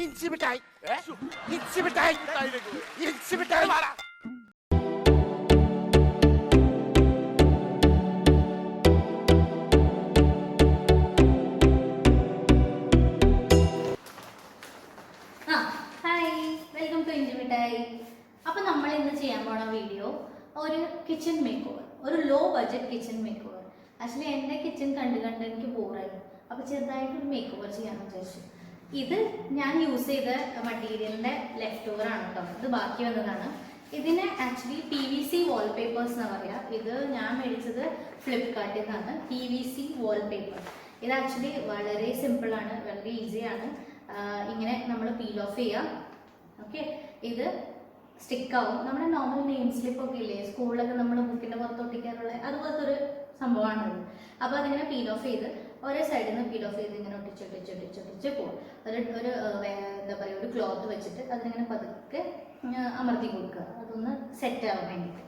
ഇഞ്ചി മിഠായി ഇഞ്ചി മിഠായി ഇഞ്ചി മിഠായി ഇഞ്ചി മിഠായി. അപ്പോൾ നമ്മൾ ഇന്ന് ചെയ്യാൻ പോണ വീഡിയോ ഒരു കിച്ചൺ മേക്ക് ഓവർ, ഒരു low budget kitchen makeover. Actually എൻ്റെ കിച്ചൺ കണ്ട് എനിക്ക് ബോറായിരുന്നു. അപ്പോൾ ചെറുതായിട്ടൊരു മേക്ക് ഓവർ ചെയ്യാമെന്ന് വിചാരിച്ചു. ഇത് ഞാൻ യൂസ് ചെയ്ത മറ്റീരിയലിൻ്റെ ലെഫ്റ്റ് ഓവർ ആണ് കേട്ടോ. ഇത് ബാക്കി വന്നതാണ്. ഇതിന് ആക്ച്വലി PVC Wallpapers എന്നാണ് പറയുക. ഇത് ഞാൻ മേടിച്ചത് ഫ്ലിപ്കാർട്ടിൽ നിന്നാണ്. PVC Wallpaper. ഇത് ആക്ച്വലി വളരെ സിമ്പിളാണ്, വളരെ ഈസിയാണ്. ഇങ്ങനെ നമ്മൾ പീൽ ഓഫ് ചെയ്യുക. ഓക്കെ, ഇത് സ്റ്റിക്കാവും. നമ്മുടെ നോർമൽ നെയിം സ്ലിപ്പൊക്കെ ഇല്ലേ സ്കൂളിലൊക്കെ നമ്മൾ ബുക്കിൻ്റെ പുറത്ത് ഒട്ടിക്കാറുള്ള അതുപോലത്തെ ഒരു സംഭവമാണത്. അപ്പോൾ അതിങ്ങനെ പീൽ ഓഫ് ചെയ്ത് ഓരോ സൈഡിൽ നിന്ന് പീൽ ഓഫ് ചെയ്ത് ഇങ്ങനെ ഒട്ടിച്ച് പോകും. എന്താ പറയുക, ഒരു ക്ലോത്ത് വെച്ചിട്ട് അതിനിങ്ങനെ പതുക്കെ അമർത്തി കൊടുക്കുക, അതൊന്ന് സെറ്റ് ആവാൻ വേണ്ടിയിട്ട്.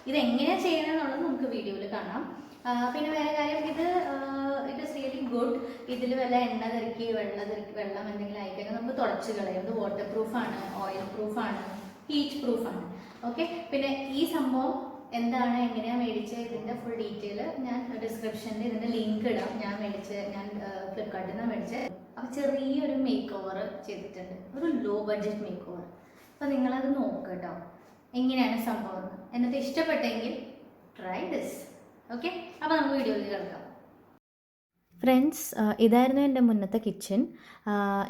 ഇതെങ്ങനെയാണ് ചെയ്യണമെന്നുള്ളത് നമുക്ക് വീഡിയോയിൽ കാണാം. പിന്നെ വേറെ കാര്യം, ഇറ്റ് ഈസ് റിയലി ഗുഡ്. ഇതിൽ വല്ല എണ്ണ തെറുക്കി വെള്ളം എന്തെങ്കിലും ആയിക്കഴിഞ്ഞാൽ നമുക്ക് തുടച്ച് കളയും. ഇത് വാട്ടർ പ്രൂഫാണ്, ഓയിൽ പ്രൂഫാണ്, ഹീറ്റ് പ്രൂഫാണ്. ഓക്കെ, പിന്നെ ഈ സംഭവം എന്താണ്, എങ്ങനെയാണ് മേടിച്ചത്, ഇതിൻ്റെ ഫുൾ ഡീറ്റെയിൽ ഞാൻ ഡിസ്ക്രിപ്ഷനിൽ ഇതിൻ്റെ ലിങ്ക് ഇടാം. ഞാൻ ഫ്ലിപ്കാർട്ടിൽ നിന്നാണ് മേടിച്ചത്. അപ്പോൾ ചെറിയൊരു മേക്ക് ഓവർ ചെയ്തിട്ടുണ്ട്, ഒരു ലോ ബഡ്ജറ്റ് മേക്ക് ഓവർ. അപ്പോൾ നിങ്ങളത് നോക്കുക കേട്ടോ, എങ്ങനെയാണ് സംഭവം. എന്നിട്ട് ഇഷ്ടപ്പെട്ടെങ്കിൽ ട്രൈ ദിസ്. ഓക്കെ, അപ്പോൾ നമുക്ക് വീഡിയോയിൽ കിടക്കാം. ഫ്രണ്ട്സ്, ഇതായിരുന്നു എൻ്റെ മുന്നത്തെ കിച്ചൺ.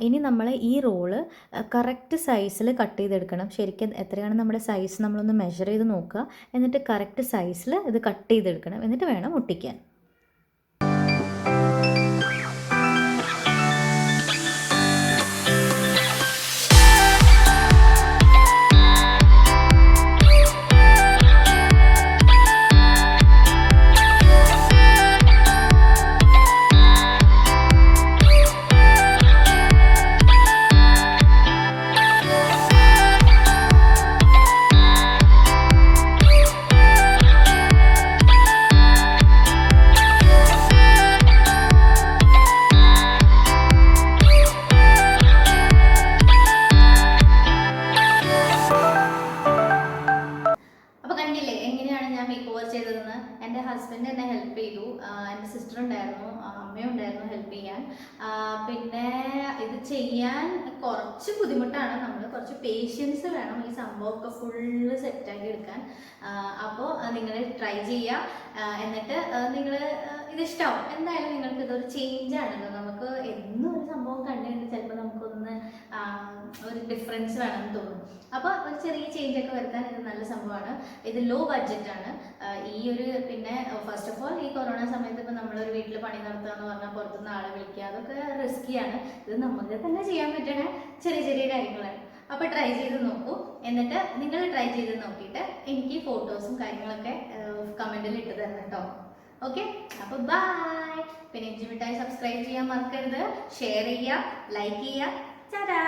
ഇനി നമ്മൾ ഈ റോള് കറക്റ്റ് സൈസിൽ കട്ട് ചെയ്തെടുക്കണം. ശരിക്കും എത്രയാണ് നമ്മുടെ സൈസ് നമ്മളൊന്ന് മെഷർ ചെയ്ത് നോക്കുക. എന്നിട്ട് കറക്റ്റ് സൈസിൽ ഇത് കട്ട് ചെയ്തെടുക്കണം. എന്നിട്ട് വേണം ഒട്ടിക്കാൻ. എൻ്റെ ഹസ്ബൻഡ് എന്നെ ഹെൽപ്പ് ചെയ്തു. എൻ്റെ സിസ്റ്റർ ഉണ്ടായിരുന്നു, അമ്മയും ഉണ്ടായിരുന്നു ഹെൽപ്പ് ചെയ്യാൻ. പിന്നെ ഇത് ചെയ്യാൻ കുറച്ച് ബുദ്ധിമുട്ടാണ്. നമ്മൾ കുറച്ച് പേഷ്യൻസ് വേണം ഈ സംഭവമൊക്കെ ഫുള്ള് സെറ്റാക്കി എടുക്കാൻ. അപ്പോൾ നിങ്ങൾ ട്രൈ ചെയ്യുക. എന്നിട്ട് നിങ്ങൾ ഇതിഷ്ടാവും. എന്തായാലും നിങ്ങൾക്ക് ഇതൊരു ചേഞ്ചാണല്ലോ. നമുക്ക് എന്നും ഒരു സംഭവം കണ്ടുകഴിഞ്ഞാൽ ചിലപ്പോൾ നമുക്കൊന്ന് ഒരു ഡിഫറൻസ് വേണമെന്ന് തോന്നും. അപ്പോൾ ഒരു ചെറിയ ചേഞ്ചൊക്കെ വരുത്താൻ ഇത് നല്ല സംഭവമാണ്. ഇത് ലോ ബഡ്ജറ്റാണ്. ഈ ഒരു പിന്നെ ഫസ്റ്റ് ഓഫ് ഓൾ ഈ കൊറോണ സമയത്ത് ഇപ്പോൾ നമ്മളൊരു വീട്ടിൽ പണി നടത്തുക എന്ന് പറഞ്ഞാൽ പുറത്തുനിന്ന് ആളെ വിളിക്കുക, അതൊക്കെ റിസ്ക്കിയാണ്. ഇത് നമുക്ക് തന്നെ ചെയ്യാൻ പറ്റണ ചെറിയ കാര്യങ്ങളാണ്. അപ്പോൾ ട്രൈ ചെയ്ത് നോക്കൂ. എന്നിട്ട് നിങ്ങൾ ട്രൈ ചെയ്ത് നോക്കിയിട്ട് എനിക്ക് ഫോട്ടോസും കാര്യങ്ങളൊക്കെ കമൻറ്റിൽ ഇട്ട് തരണം കേട്ടോ. ഓക്കെ, അപ്പോൾ ബൈ. പിന്നെ ഇഞ്ചി മിഠായി സബ്സ്ക്രൈബ് ചെയ്യാൻ മറക്കരുത്, ഷെയർ ചെയ്യുക, ലൈക്ക് ചെയ്യുക. ചാടാ.